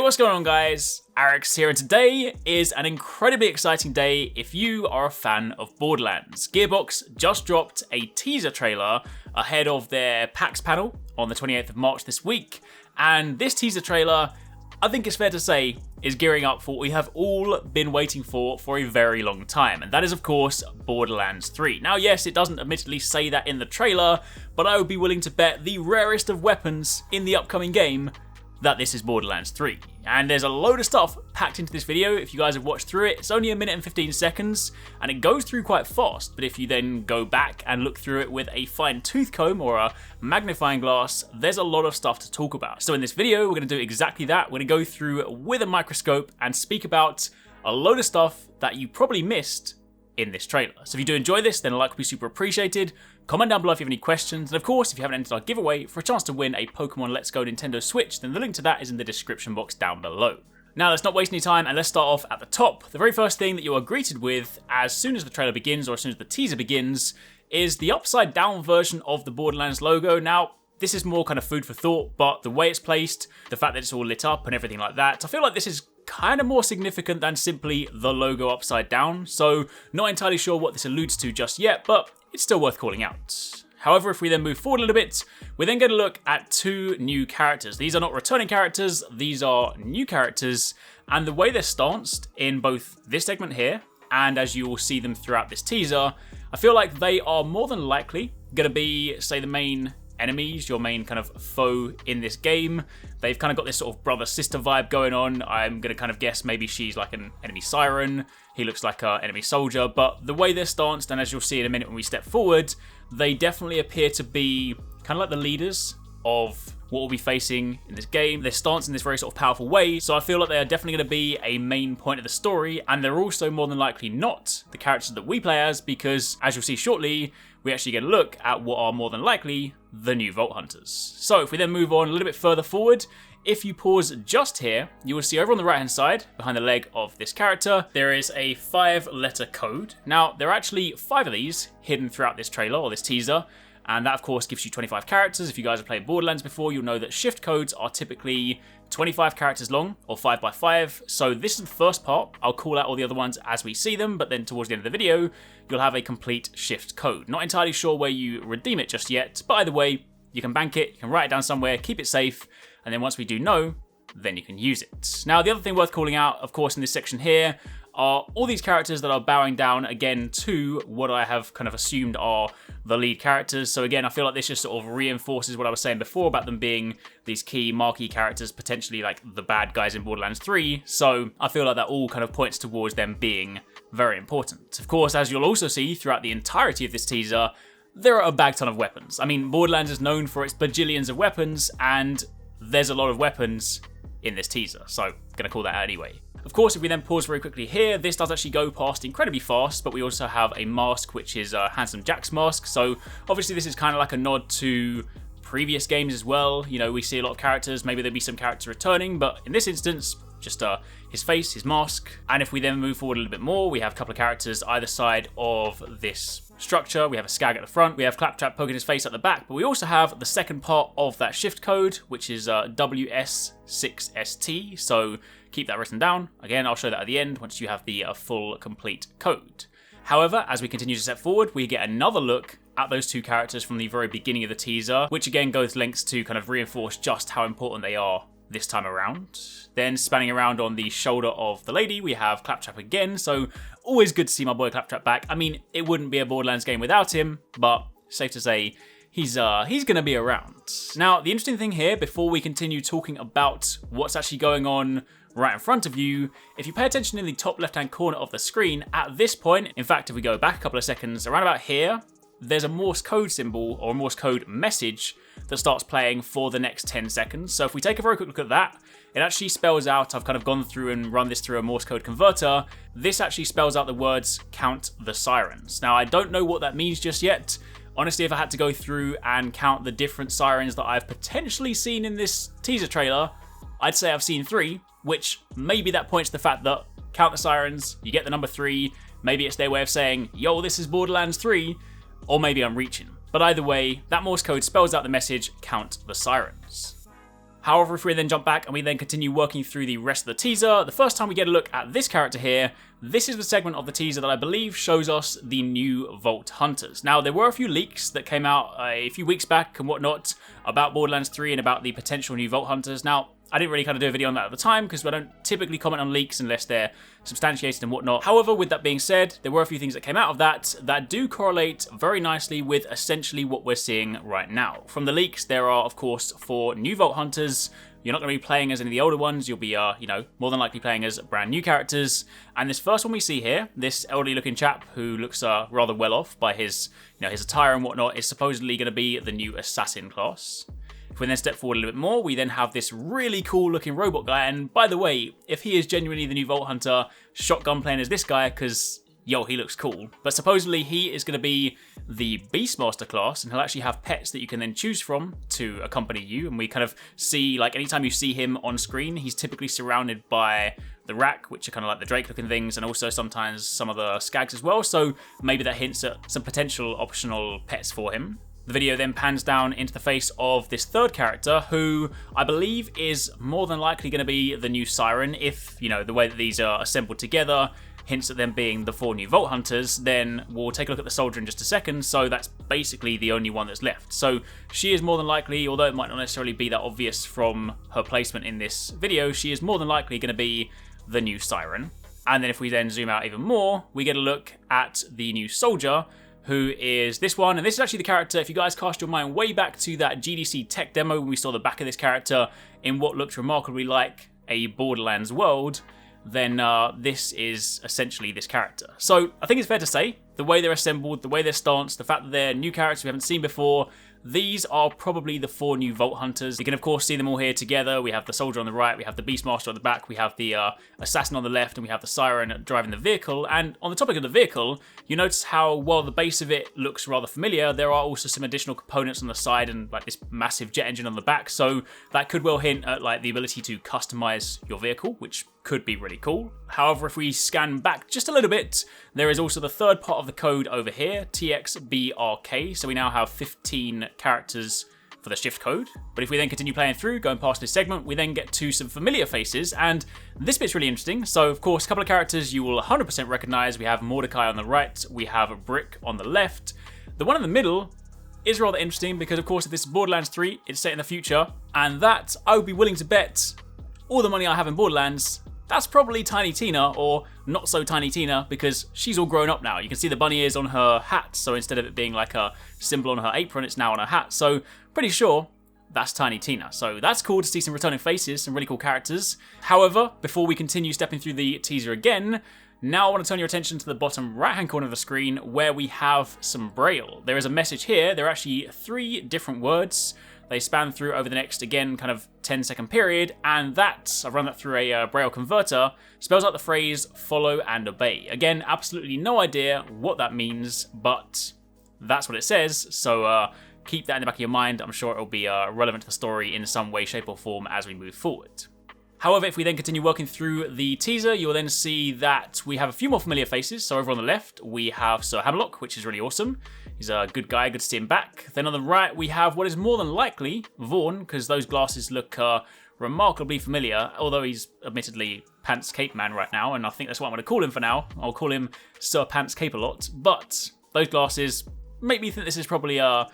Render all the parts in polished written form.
what's going on guys? Arekkz here, and today is an incredibly exciting day if you are a fan of Borderlands. Gearbox just dropped a teaser trailer ahead of their PAX panel on the 28th of March this week, and this teaser trailer, I think it's fair to say, is gearing up for what we have all been waiting for a very long time, and that is of course Borderlands 3. Now yes, it doesn't admittedly say that in the trailer, but I would be willing to bet the rarest of weapons in the upcoming game that this is Borderlands 3. And there's a load of stuff packed into this video. If you guys have watched through it, it's only 1 minute and 15 seconds, and it goes through quite fast, but if you then go back and look through it with a fine tooth comb or a magnifying glass, there's a lot of stuff to talk about. So in this video, we're going to do exactly that. We're going to go through with a microscope and speak about a load of stuff that you probably missed in this trailer. So if you do enjoy this, then a like would be super appreciated. Comment down below if you have any questions, and of course, if you haven't entered our giveaway for a chance to win a Pokemon Let's Go Nintendo Switch, then the link to that is in the description box down below. Now, let's not waste any time, and let's start off at the top. The very first thing that you are greeted with as soon as the trailer begins, or as soon as the teaser begins, is the upside down version of the Borderlands logo. Now, this is more kind of food for thought, but the way it's placed, the fact that it's all lit up and everything like that, I feel like this is kind of more significant than simply the logo upside down, so not entirely sure what this alludes to just yet, but it's still worth calling out. However, if we then move forward a little bit, we're then going to look at two new characters. These are not returning characters, these are new characters, and the way they're stanced in both this segment here, and as you will see them throughout this teaser, I feel like they are more than likely going to be, say, the main enemies, your main kind of foe in this game. They've kind of got this sort of brother-sister vibe going on. I'm going to kind of guess maybe she's like an enemy siren, he looks like an enemy soldier, but the way they're stanced, and as you'll see in a minute when we step forward, they definitely appear to be kind of like the leaders of what we'll be facing in this game. They're stanced in this very sort of powerful way, so I feel like they are definitely going to be a main point of the story, and they're also more than likely not the characters that we play as, because as you'll see shortly, we actually get a look at what are more than likely the new Vault Hunters. So if we then move on a little bit further forward, if you pause just here, you will see over on the right hand side, behind the leg of this character, there is a 5-letter code. Now, there are actually 5 of these hidden throughout this trailer or this teaser, and that of course gives you 25 characters. If you guys have played Borderlands before, you'll know that shift codes are typically 25 characters long, or 5x5, so this is the first part. I'll call out all the other ones as we see them, but then towards the end of the video, you'll have a complete shift code. Not entirely sure where you redeem it just yet, but either way, you can bank it, you can write it down somewhere, keep it safe, and then once we do know, then you can use it. Now, the other thing worth calling out, of course, in this section here, are all these characters that are bowing down again to what I have kind of assumed are the lead characters. So again, I feel like this just sort of reinforces what I was saying before about them being these key marquee characters, potentially like the bad guys in Borderlands 3. So I feel like that all kind of points towards them being very important. Of course, as you'll also see throughout the entirety of this teaser, there are a bag ton of weapons. I mean, Borderlands is known for its bajillions of weapons, and there's a lot of weapons in this teaser, so I'm gonna call that out anyway. Of course, if we then pause very quickly here, this does actually go past incredibly fast, but we also have a mask, which is Handsome Jack's mask. So obviously this is kind of like a nod to previous games as well. You know, we see a lot of characters, maybe there'll be some characters returning, but in this instance, just his face, his mask. And if we then move forward a little bit more, we have a couple of characters either side of this structure. We have a Skag at the front, we have Claptrap poking his face at the back, but we also have the second part of that shift code, which is WS6ST, so keep that written down. Again, I'll show that at the end once you have the full complete code. However, as we continue to step forward, we get another look at those two characters from the very beginning of the teaser, which again goes lengths to kind of reinforce just how important they are this time around. Then spanning around on the shoulder of the lady, we have Claptrap again, so always good to see my boy Claptrap back. I mean, it wouldn't be a Borderlands game without him, but safe to say, he's gonna be around. Now, the interesting thing here, before we continue talking about what's actually going on right in front of you, if you pay attention in the top left-hand corner of the screen, at this point, in fact, if we go back a couple of seconds, around about here, there's a Morse code symbol or a Morse code message that starts playing for the next 10 seconds. So if we take a very quick look at that, it actually spells out, I've kind of gone through and run this through a Morse code converter, this actually spells out the words, "Count the sirens." Now, I don't know what that means just yet. Honestly, if I had to go through and count the different sirens that I've potentially seen in this teaser trailer, I'd say I've seen 3, which maybe that points to the fact that count the sirens, you get the number 3, maybe it's their way of saying, yo, this is Borderlands 3, or maybe I'm reaching. But either way, that Morse code spells out the message, "Count the sirens." However, if we then jump back and we then continue working through the rest of the teaser, the first time we get a look at this character here, this is the segment of the teaser that I believe shows us the new Vault Hunters. Now, there were a few leaks that came out a few weeks back and whatnot about Borderlands 3 and about the potential new Vault Hunters. Now, I didn't really kind of do a video on that at the time because I don't typically comment on leaks unless they're substantiated and whatnot. However, with that being said, there were a few things that came out of that do correlate very nicely with essentially what we're seeing right now. From the leaks, there are, of course, 4 new Vault Hunters. You're not going to be playing as any of the older ones. You'll be, more than likely playing as brand new characters. And this first one we see here, this elderly looking chap who looks rather well off by his attire and whatnot, is supposedly going to be the new assassin class. If we then step forward a little bit more, we then have this really cool looking robot guy. And by the way, if he is genuinely the new Vault Hunter, shotgun playing as this guy, because, yo, he looks cool. But supposedly he is going to be the Beastmaster class, and he'll actually have pets that you can then choose from to accompany you. And we kind of see, like, anytime you see him on screen, he's typically surrounded by the Rack, which are kind of like the Drake looking things, and also sometimes some of the Skags as well. So maybe that hints at some potential optional pets for him. The video then pans down into the face of this third character, who I believe is more than likely going to be the new Siren. If, the way that these are assembled together hints at them being the 4 new Vault Hunters, then we'll take a look at the soldier in just a second. So that's basically the only one that's left. So she is more than likely, although it might not necessarily be that obvious from her placement in this video, she is more than likely going to be the new Siren. And then if we then zoom out even more, we get a look at the new soldier, who is this one. And this is actually the character, if you guys cast your mind way back to that GDC tech demo when we saw the back of this character in what looked remarkably like a Borderlands world, then this is essentially this character. So I think it's fair to say, the way they're assembled, the way they're stanced, the fact that they're new characters we haven't seen before, these are probably the 4 new Vault Hunters. You can of course see them all here together. We have the soldier on the right, we have the Beastmaster on the back, we have the assassin on the left, and we have the Siren driving the vehicle. And on the topic of the vehicle, you notice how, while the base of it looks rather familiar, there are also some additional components on the side and like this massive jet engine on the back. So that could well hint at like the ability to customize your vehicle, which could be really cool. However, if we scan back just a little bit, there is also the third part of the code over here, TXBRK. So we now have 15 characters for the shift code. But if we then continue playing through, going past this segment, we then get to some familiar faces, and this bit's really interesting. So of course, a couple of characters you will 100% recognize. We have Mordecai on the right, we have Brick on the left. The one in the middle is rather interesting because of course if this is Borderlands 3, it's set in the future, and that I would be willing to bet all the money I have in Borderlands, that's probably Tiny Tina, or not so Tiny Tina, because she's all grown up now. You can see the bunny ears on her hat, so instead of it being like a symbol on her apron, it's now on her hat. So pretty sure that's Tiny Tina. So that's cool to see some returning faces, some really cool characters. However, before we continue stepping through the teaser again, now I want to turn your attention to the bottom right-hand corner of the screen where we have some Braille. There is a message here. There are actually 3 different words. They span through over the next, again, kind of 10-second period, and that, I've run that through a Braille converter, spells out the phrase, follow and obey. Again, absolutely no idea what that means, but that's what it says, so keep that in the back of your mind. I'm sure it'll be relevant to the story in some way, shape, or form as we move forward. However, if we then continue working through the teaser, you'll then see that we have a few more familiar faces. So over on the left, we have Sir Hammerlock, which is really awesome. He's a good guy, good to see him back. Then on the right, we have what is more than likely Vaughn, because those glasses look remarkably familiar, although he's admittedly Pants Cape Man right now, and I think that's what I'm going to call him for now. I'll call him Sir Pants Cape a lot, but those glasses make me think this is probably a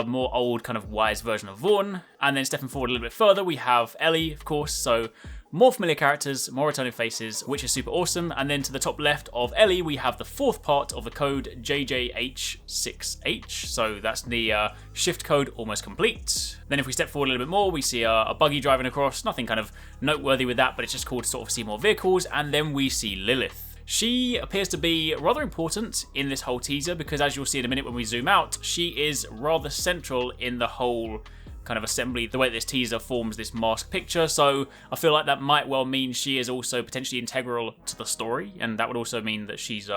more old kind of wise version of Vaughn. And then stepping forward a little bit further, we have Ellie, of course, so more familiar characters, more returning faces, which is super awesome. And then to the top left of Ellie, we have the 4th part of the code JJH6H. So that's the shift code almost complete. Then if we step forward a little bit more, we see a buggy driving across. Nothing kind of noteworthy with that, but it's just cool to sort of see more vehicles. And then we see Lilith. She appears to be rather important in this whole teaser because, as you'll see in a minute when we zoom out, she is rather central in the whole kind of assembly, the way this teaser forms this mask picture. So I feel like that might well mean she is also potentially integral to the story, and that would also mean that she's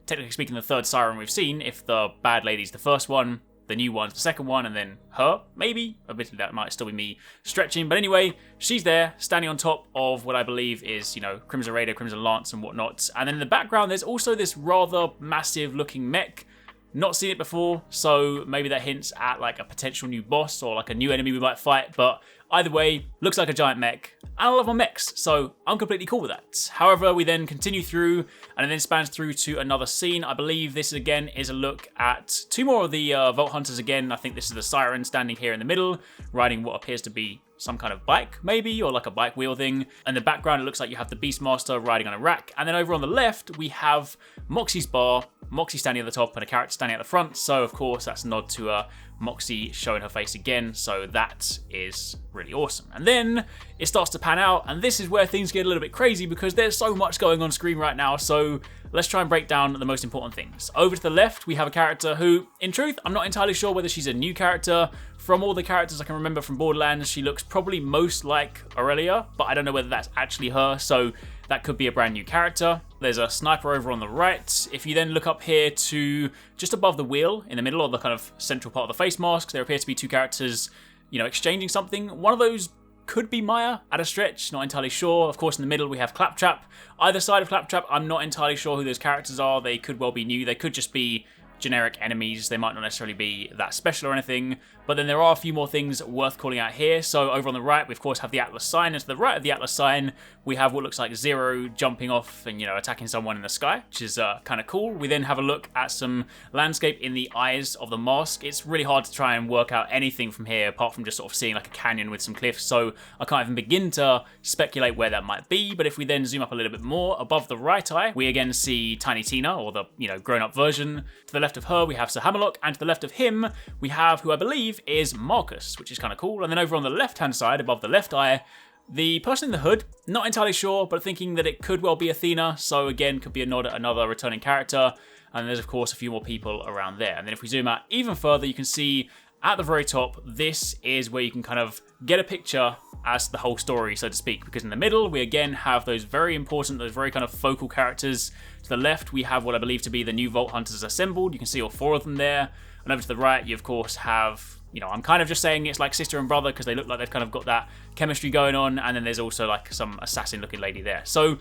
technically speaking the 3rd Siren we've seen. If the bad lady's the first one, the new one's the second one, and then her, maybe. Admittedly, that might still be me stretching. But anyway, she's there, standing on top of what I believe is, Crimson Raider, Crimson Lance and whatnot. And then in the background, there's also this rather massive looking mech. Not seen it before, so maybe that hints at like a potential new boss or like a new enemy we might fight, but either way, looks like a giant mech. And I love my mechs, so I'm completely cool with that. However, we then continue through, and it then spans through to another scene. I believe this again is a look at two more of the Vault Hunters again. I think this is the Siren standing here in the middle, riding what appears to be some kind of bike, maybe, or like a bike wheel thing. In the background, it looks like you have the Beastmaster riding on a rack. And then over on the left, we have Moxie's bar, Moxie standing at the top and a character standing at the front. So, of course, that's a nod to Moxie showing her face again. So that is really awesome. And then it starts to pan out. And this is where things get a little bit crazy because there's so much going on screen right now. So let's try and break down the most important things. Over to the left, we have a character who, in truth, I'm not entirely sure whether she's a new character. From all the characters I can remember from Borderlands, she looks probably most like Arekkz, but I don't know whether that's actually her, so that could be a brand new character. There's a sniper over on the right. If you then look up here to just above the wheel, in the middle, or the kind of central part of the face mask, there appear to be two characters, you know, exchanging something. One of those could be Maya at a stretch, not entirely sure. Of course, in the middle, we have Claptrap. Either side of Claptrap, I'm not entirely sure who those characters are. They could well be new. They could just be generic enemies. They might not necessarily be that special or anything, but then there are a few more things worth calling out here. So over on the right, we of course have the Atlas sign, and to the right of the Atlas sign, we have what looks like Zero jumping off and, you know, attacking someone in the sky, which is kind of cool. We then have a look at some landscape in the eyes of the mask. It's really hard to try and work out anything from here apart from just sort of seeing like a canyon with some cliffs, so I can't even begin to speculate where that might be. But if we then zoom up a little bit more, above the right eye, we again see Tiny Tina, or the, you know, grown-up version. To the left of her, we have Sir Hammerlock, and to the left of him, we have who I believe is Marcus, which is kind of cool. And then over on the left-hand side, above the left eye, the person in the hood, not entirely sure, but thinking that it could well be Athena, so again, could be a nod at another returning character. And there's, of course, a few more people around there. And then if we zoom out even further, you can see at the very top, this is where you can kind of get a picture as the whole story, so to speak, because in the middle, we again have those very important, those very kind of focal characters. To the left, we have what I believe to be the new Vault Hunters assembled. You can see all four of them there. And over to the right, you of course have, you know, I'm kind of just saying it's like sister and brother because they look like they've kind of got that chemistry going on. And then there's also like some assassin looking lady there. So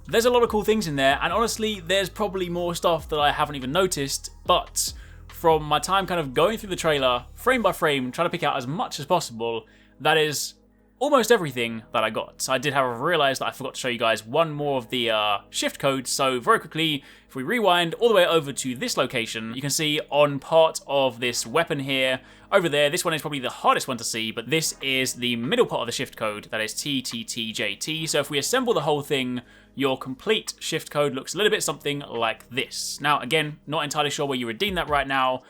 there's a lot of cool things in there. And honestly, there's probably more stuff that I haven't even noticed. But from my time kind of going through the trailer, frame by frame, trying to pick out as much as possible, that is almost everything that I got. So I did however realize that I forgot to show you guys one more of the shift codes. So very quickly, if we rewind all the way over to this location, you can see on part of this weapon here, over there, this one is probably the hardest one to see, but this is the middle part of the shift code, that is TTTJT. So if we assemble the whole thing, your complete shift code looks a little bit something like this. Now, again, not entirely sure where you redeem that right now,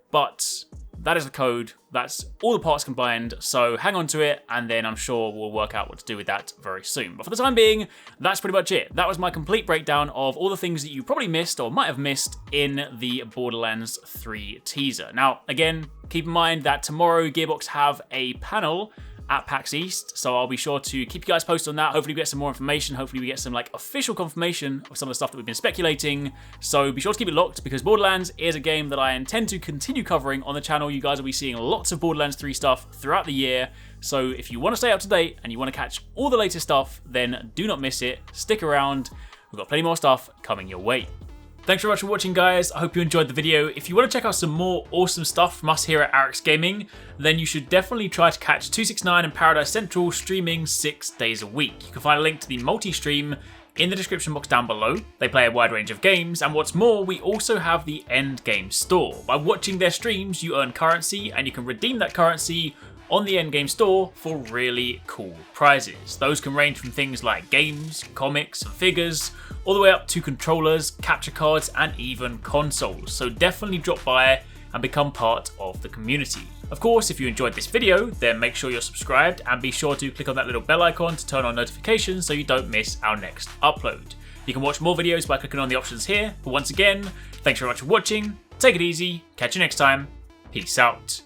but that is the code. That's all the parts combined, so hang on to it, and then I'm sure we'll work out what to do with that very soon. But for the time being, that's pretty much it. That was my complete breakdown of all the things that you probably missed or might have missed in the Borderlands 3 teaser. Now, again, keep in mind that tomorrow Gearbox have a panel at PAX East, so I'll be sure to keep you guys posted on that. Hopefully we get some more information, hopefully we get some like official confirmation of some of the stuff that we've been speculating, so be sure to keep it locked because Borderlands is a game that I intend to continue covering on the channel. You guys will be seeing lots of Borderlands 3 stuff throughout the year, so if you want to stay up to date and you want to catch all the latest stuff, then do not miss it. Stick around, we've got plenty more stuff coming your way. Thanks very much for watching, guys. I hope you enjoyed the video. If you want to check out some more awesome stuff from us here at Arekkz Gaming, then you should definitely try to catch 269 and Paradise Central streaming 6 days a week. You can find a link to the multi-stream in the description box down below. They play a wide range of games, and what's more, we also have the Endgame store. By watching their streams, you earn currency, and you can redeem that currency on the Endgame store for really cool prizes. Those can range from things like games, comics, and figures, all the way up to controllers, capture cards, and even consoles. So definitely drop by and become part of the community. Of course, if you enjoyed this video, then make sure you're subscribed and be sure to click on that little bell icon to turn on notifications so you don't miss our next upload. You can watch more videos by clicking on the options here. But once again, thanks very much for watching, take it easy, catch you next time, peace out.